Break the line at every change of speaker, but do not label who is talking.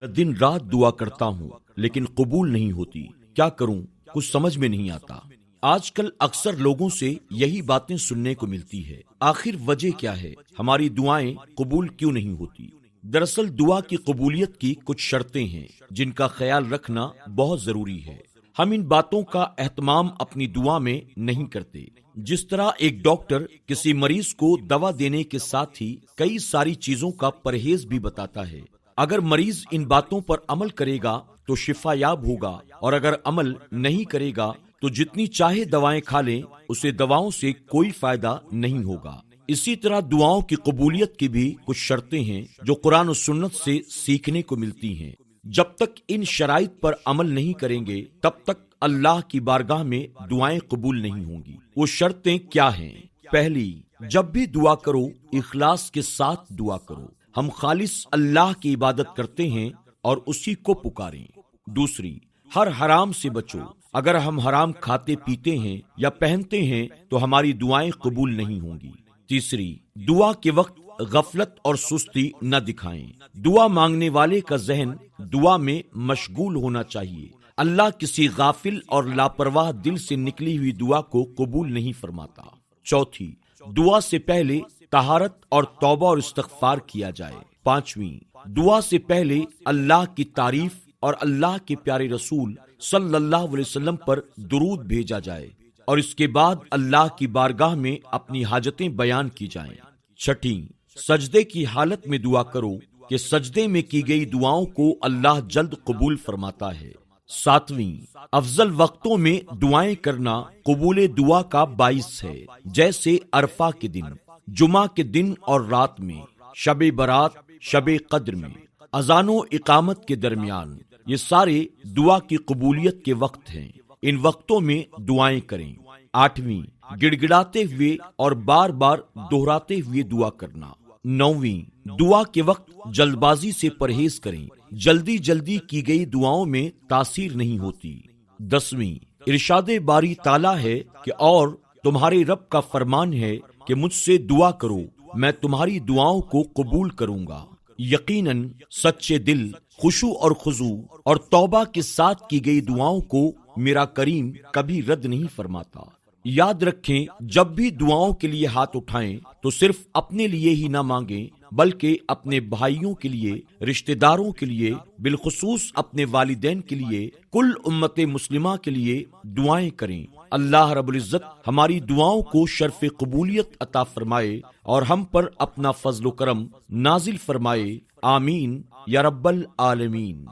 میں دن رات دعا کرتا ہوں لیکن قبول نہیں ہوتی، کیا کروں؟ کچھ سمجھ میں نہیں آتا۔ آج کل اکثر لوگوں سے یہی باتیں سننے کو ملتی ہے۔ آخر وجہ کیا ہے؟ ہماری دعائیں قبول کیوں نہیں ہوتی؟ دراصل دعا کی قبولیت کی کچھ شرطیں ہیں جن کا خیال رکھنا بہت ضروری ہے۔ ہم ان باتوں کا اہتمام اپنی دعا میں نہیں کرتے۔ جس طرح ایک ڈاکٹر کسی مریض کو دوا دینے کے ساتھ ہی کئی ساری چیزوں کا پرہیز بھی بتاتا ہے، اگر مریض ان باتوں پر عمل کرے گا تو شفا یاب ہوگا، اور اگر عمل نہیں کرے گا تو جتنی چاہے دوائیں کھا لیں، اسے دواؤں سے کوئی فائدہ نہیں ہوگا۔ اسی طرح دعاؤں کی قبولیت کی بھی کچھ شرطیں ہیں جو قرآن و سنت سے سیکھنے کو ملتی ہیں۔ جب تک ان شرائط پر عمل نہیں کریں گے تب تک اللہ کی بارگاہ میں دعائیں قبول نہیں ہوں گی۔ وہ شرطیں کیا ہیں؟ پہلی، جب بھی دعا کرو اخلاص کے ساتھ دعا کرو۔ ہم خالص اللہ کی عبادت کرتے ہیں اور اسی کو پکاریں۔ دوسری، ہر حرام سے بچو۔ اگر ہم حرام کھاتے پیتے ہیں یا پہنتے ہیں تو ہماری دعائیں قبول نہیں ہوں گی۔ تیسری، دعا کے وقت غفلت اور سستی نہ دکھائیں۔ دعا مانگنے والے کا ذہن دعا میں مشغول ہونا چاہیے۔ اللہ کسی غافل اور لاپرواہ دل سے نکلی ہوئی دعا کو قبول نہیں فرماتا۔ چوتھی، دعا سے پہلے طہارت اور توبہ اور استغفار کیا جائے۔ پانچویں، دعا سے پہلے اللہ کی تعریف اور اللہ کے پیارے رسول صلی اللہ علیہ وسلم پر درود بھیجا جائے، اور اس کے بعد اللہ کی بارگاہ میں اپنی حاجتیں بیان کی جائیں۔ چھٹی، سجدے کی حالت میں دعا کرو کہ سجدے میں کی گئی دعاؤں کو اللہ جلد قبول فرماتا ہے۔ ساتویں، افضل وقتوں میں دعائیں کرنا قبول دعا کا باعث ہے، جیسے عرفہ کے دن، جمعہ کے دن اور رات میں، شب برات، شب قدر میں، اذان و اقامت کے درمیان۔ یہ سارے دعا کی قبولیت کے وقت ہیں، ان وقتوں میں دعائیں کریں۔ آٹھویں، گڑ گڑاتے ہوئے اور بار بار دہراتے ہوئے دعا کرنا۔ نویں، دعا کے وقت جلد بازی سے پرہیز کریں، جلدی جلدی کی گئی دعاؤں میں تاثیر نہیں ہوتی۔ دسویں، ارشاد باری تعالیٰ ہے کہ اور تمہارے رب کا فرمان ہے کہ مجھ سے دعا کرو، میں تمہاری دعاؤں کو قبول کروں گا۔ یقیناً سچے دل، خشوع اور خضوع اور توبہ کے ساتھ کی گئی دعاؤں کو میرا کریم کبھی رد نہیں فرماتا۔ یاد رکھیں، جب بھی دعاؤں کے لیے ہاتھ اٹھائیں تو صرف اپنے لیے ہی نہ مانگیں بلکہ اپنے بھائیوں کے لیے، رشتہ داروں کے لیے، بالخصوص اپنے والدین کے لیے، کل امت مسلمہ کے لیے دعائیں کریں۔ اللہ رب العزت ہماری دعاؤں کو شرف قبولیت عطا فرمائے اور ہم پر اپنا فضل و کرم نازل فرمائے۔ آمین یا رب العالمین۔